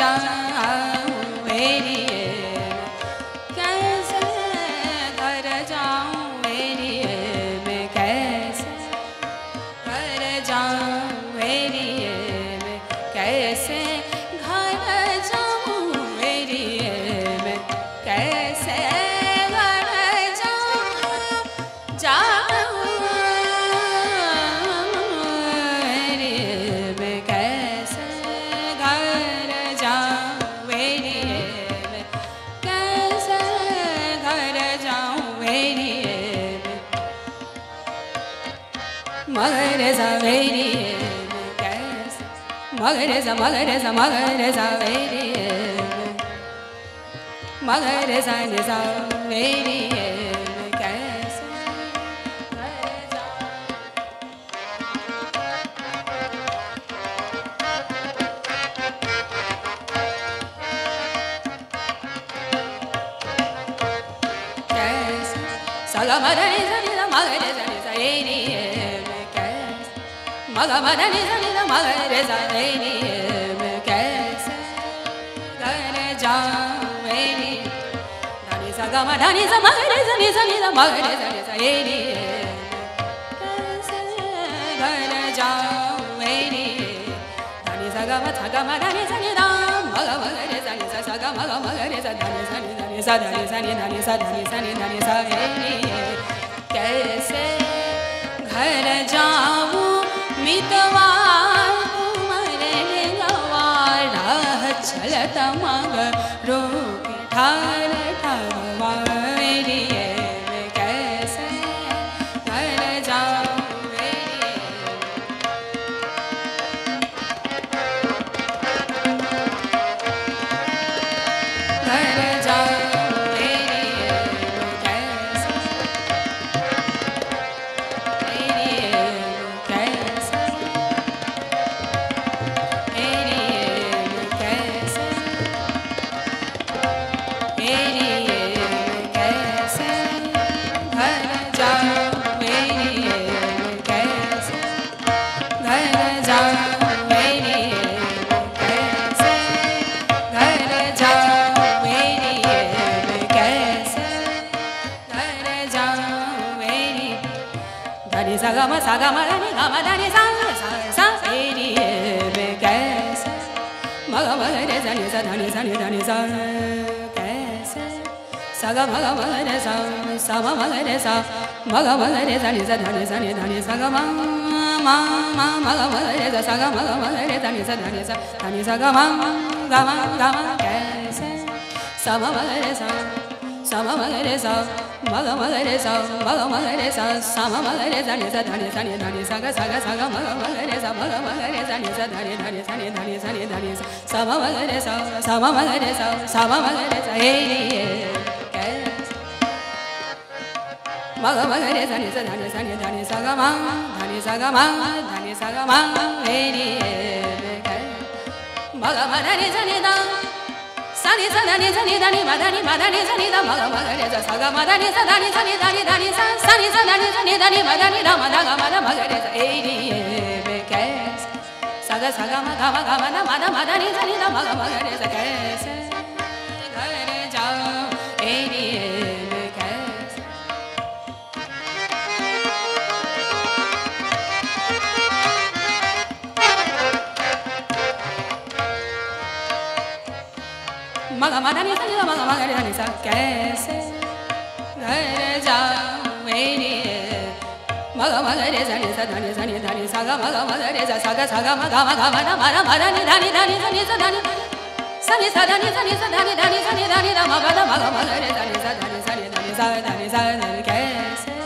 जाऊं मेरी कैसे घर जाऊं मेरी मैं कैसे घर जाऊं मेरी मैं कैसे घर जाऊं मेरी मैं कैसे घर जाऊं मेरी मैं कैसे घर जाऊं मेरी मैं कैसे घर जाऊं मेरी मगर सवेरी कैसे मगर सवेरी मगर सवेरी कैसे घर जाऊं कैसे सगमरनि सनि मगर सवेरी मगमरनि सनि मगर सवेरी कैसे घर जाऊं मेरी धनि सगमरनि मगर सनि सनि मगर सवेरी कैसे घर जाऊं मेरी धनि सगमरनि सनि मगर सनि सग मगर धनि सनि धनि धनि सनि धनि धनि सनि धनि सवेरी कैसे घर जाऊं मितवा तुम्हारे गवार चलत मग रोक ठार ठगवारी कैसे घर जाऊं मेरी घर जाऊं मेरी कैसे मेरी कैसे मेरी कैसे मेरी कैसे घर जाऊं मेरी कैसे घर जाऊं मेरी कैसे घर जाऊं मेरी कैसे घर जाऊं मेरी धनि सगम धनि गम धनि सा मेरी कैसे मग मगरे धनि धनि धनि सा कैसे सग मग मगरे सा सम मगरे सा मग मगरे धनि धनि धनि सग म मग मगरे सग मग मगरे धनि धनि सग म गम कैसे सम मगरे सा सम मगरे सा मग मगरे सा मग मगरे सा सम मगरे धनि धनि सग मग मगरे सा मग मगरे धनि धनि धनि सम मगरे सा सम मगरे सा सम मगरे सा हेरी कैसे मग मगरे धनि धनि सग म धनि सग म हेरी मग मगरे धनि सनि सनि सनि धनि मधनि मधनि सनि ध मग मगरे सा सग मधनि स धनि सनि धनि धनि सा सनि स धनि सनि धनि मधनि ध मध ग मध मगरे सा एरी कैसे सग सग म ग न मध मधनि सनि ध मग मगरे सा कैसे घर जाऊं एरी कैसे मग मधनि सनि ध मग मगरे धनि सा कैसे घर जाऊं मेरी मग मगरे धनि धनि धनि सग मग मगरे सा सग म ग न मध मधनि धनि धनि सनि स धनि सनि स धनि सनि स धनि धनि सनि धनि ध मग मग मगरे धनि स धनि धनि स धनि कैसे